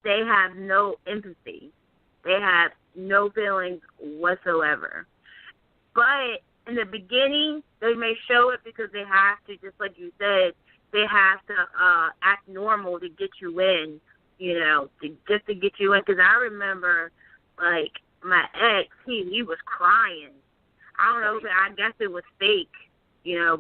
they have no empathy. They have no feelings whatsoever. But in the beginning, they may show it because they have to, just like you said, they have to act normal to get you in, just to get you in. Because I remember, like, my ex, he was crying. I don't know, I guess it was fake,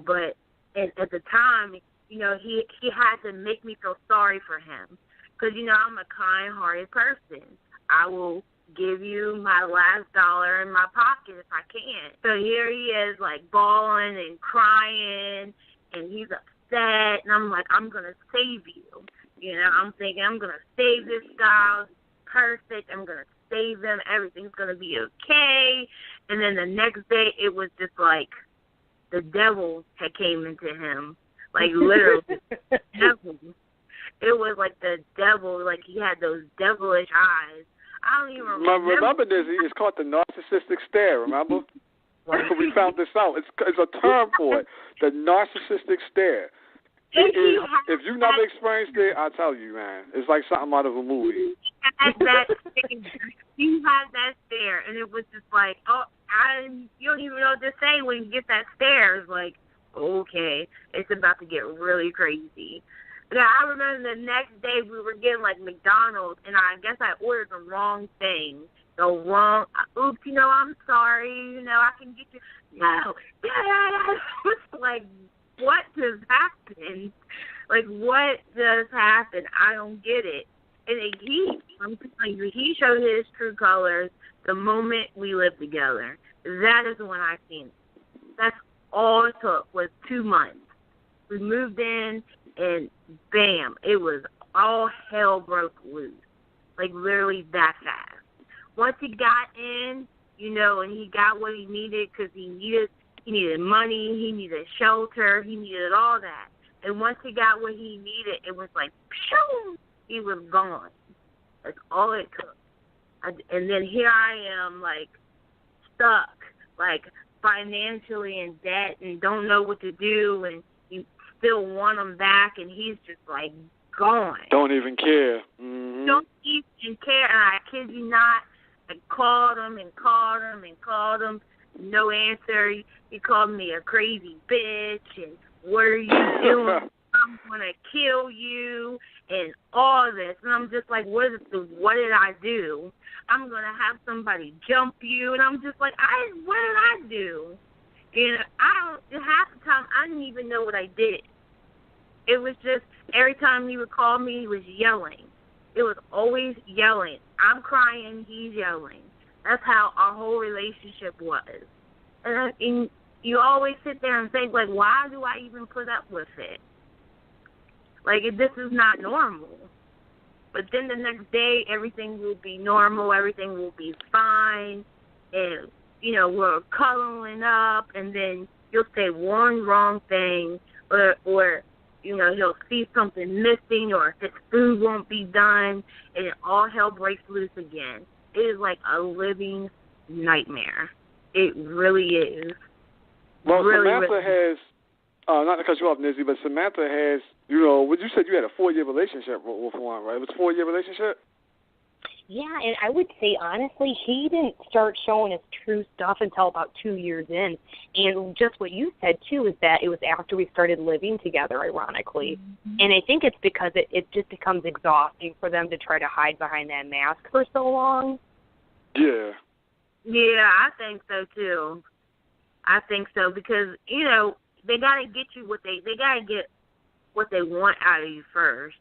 but at the time, he had to make me feel sorry for him. Because, I'm a kind-hearted person. I will give you my last dollar in my pocket if I can. So here he is, like, bawling and crying, and he's upset, and I'm like, I'm going to save you. I'm thinking, I'm going to save this guy. Perfect. I'm going to save him. Everything's going to be okay. And then the next day, it was just like the devil had came into him. Like, literally, the devil. It was like the devil, like he had those devilish eyes. I don't even remember. Remember this, it's called the narcissistic stare, remember? We found this out. It's a term for it, the narcissistic stare. If you never experienced it, I tell you, man, it's like something out of a movie. He had that stare, and it was just like, you don't even know what to say when you get that stare. It's like, okay, it's about to get really crazy. Yeah, I remember the next day we were getting, like, McDonald's, and I guess I ordered the wrong thing. Oops, I'm sorry, I can get you. No. It's like, what just happened? Like, what just happened? I don't get it. And I'm telling you, he showed his true colors the moment we lived together. That is when I seen it. That's all it took was 2 months. We moved in, and bam, it was all hell broke loose. Like, literally that fast. Once he got in, and he got what he needed because he needed money, he needed shelter, he needed all that. And once he got what he needed, it was like, phew, he was gone. That's all it took. And then here I am, like, stuck, like, financially in debt and don't know what to do, and you still want him back, and he's just, like, gone. Don't even care. Mm-hmm. Don't even care, and I kid you not, I called him and called him and called him, no answer. He called me a crazy bitch, and what are you doing? I'm going to kill you, and all this. And I'm just like, what did I do? I'm going to have somebody jump you, and I'm just like, what did I do? And half the time, I didn't even know what I did. It was just, every time he would call me, he was yelling. It was always yelling. I'm crying, he's yelling. That's how our whole relationship was. And you always sit there and think, like, why do I even put up with it? Like, this is not normal. But then the next day, everything will be normal, everything will be fine, and, we're cuddling up, and then you'll say one wrong thing, or he'll see something missing, or his food won't be done, and all hell breaks loose again. It is like a living nightmare. It really is. Well, really, Samantha has, not to cut you off, Nizzy, but Samantha has, what you said you had a 4-year relationship with one, right? It was a 4-year relationship? Yeah, and I would say, honestly, he didn't start showing his true stuff until about 2 years in. And just what you said, too, is that it was after we started living together, ironically. Mm-hmm. And I think it's because it just becomes exhausting for them to try to hide behind that mask for so long. Yeah. Yeah, I think so, too. I think so because, they got to get you they got to get what they want out of you first.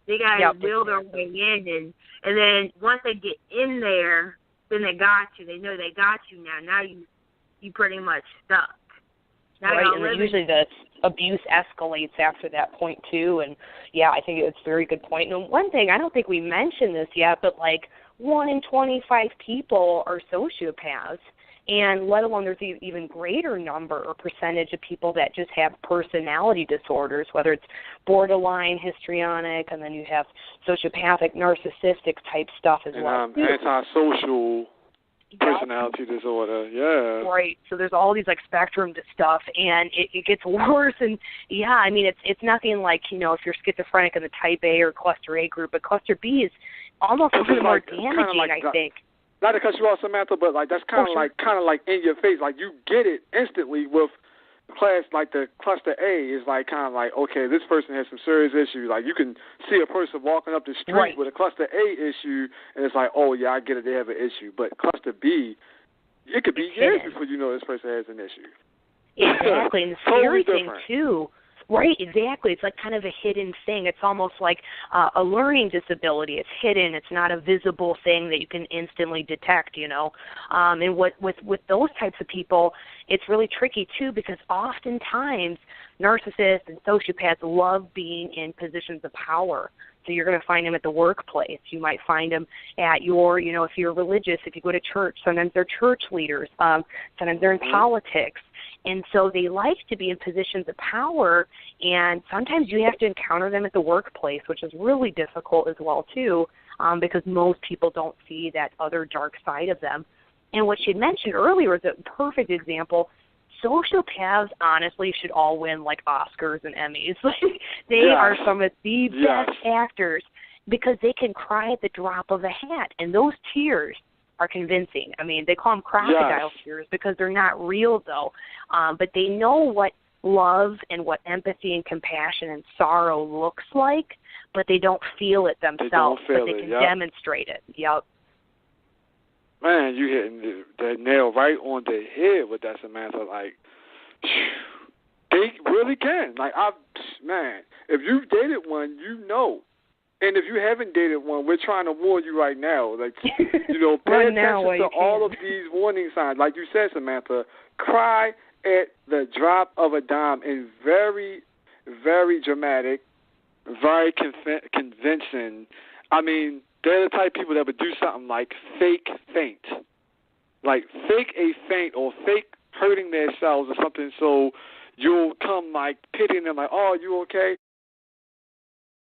They got to build their way in, and then once they get in there, then they got you. They know they got you now. Now you pretty much stuck. Now right, and usually the abuse escalates after that point, too. And, yeah, I think it's a very good point. And one thing, I don't think we mentioned this yet, but, 1 in 25 people are sociopaths. And let alone there's an even greater number or percentage of people that just have personality disorders, whether it's borderline, histrionic, and then you have sociopathic, narcissistic type stuff as well. Antisocial personality disorder, yeah. Right. So there's all these spectrum to stuff, and it gets worse. And it's nothing like if you're schizophrenic in the type A or cluster A group, but cluster B is almost a little more like, damaging, like, I think. Not to cut you off, Samantha, but like that's kind of like in your face. Like you get it instantly with class. Like the cluster A is like kind of like, okay, this person has some serious issues. Like you can see a person walking up the street with a cluster A issue, and it's like, oh yeah, I get it, they have an issue. But cluster B, it could be years before you know this person has an issue. Exactly, and the scary thing too. Right, exactly. It's like kind of a hidden thing. It's almost like a learning disability. It's hidden. It's not a visible thing that you can instantly detect, you know. And with those types of people, it's really tricky, too, because oftentimes narcissists and sociopaths love being in positions of power. So you're going to find them at the workplace. You might find them at your, you know, if you're religious, if you go to church, sometimes they're church leaders. Sometimes they're in politics. And so they like to be in positions of power, and sometimes you have to encounter them at the workplace, which is really difficult as well, too, because most people don't see that other dark side of them. And what she had mentioned earlier is a perfect example. Sociopaths, honestly, should all win, like, Oscars and Emmys. They are some of the best actors because they can cry at the drop of a hat, and those tears are convincing. I mean, they call them crocodile tears because they're not real, though. But they know what love and what empathy and compassion and sorrow looks like, but they don't feel it themselves. But they can demonstrate it. Yep. Man, you hitting that nail right on the head with that, Samantha. Like, they really can. Like, if you've dated one, you know. And if you haven't dated one, we're trying to warn you right now. Like, you know, pay attention to all of these warning signs. Like you said, Samantha, cry at the drop of a dime and very, very dramatic, very convincing. I mean, they're the type of people that would do something like fake faint. Like fake a faint or fake hurting themselves or something so you'll come like pitying them like, oh, you okay?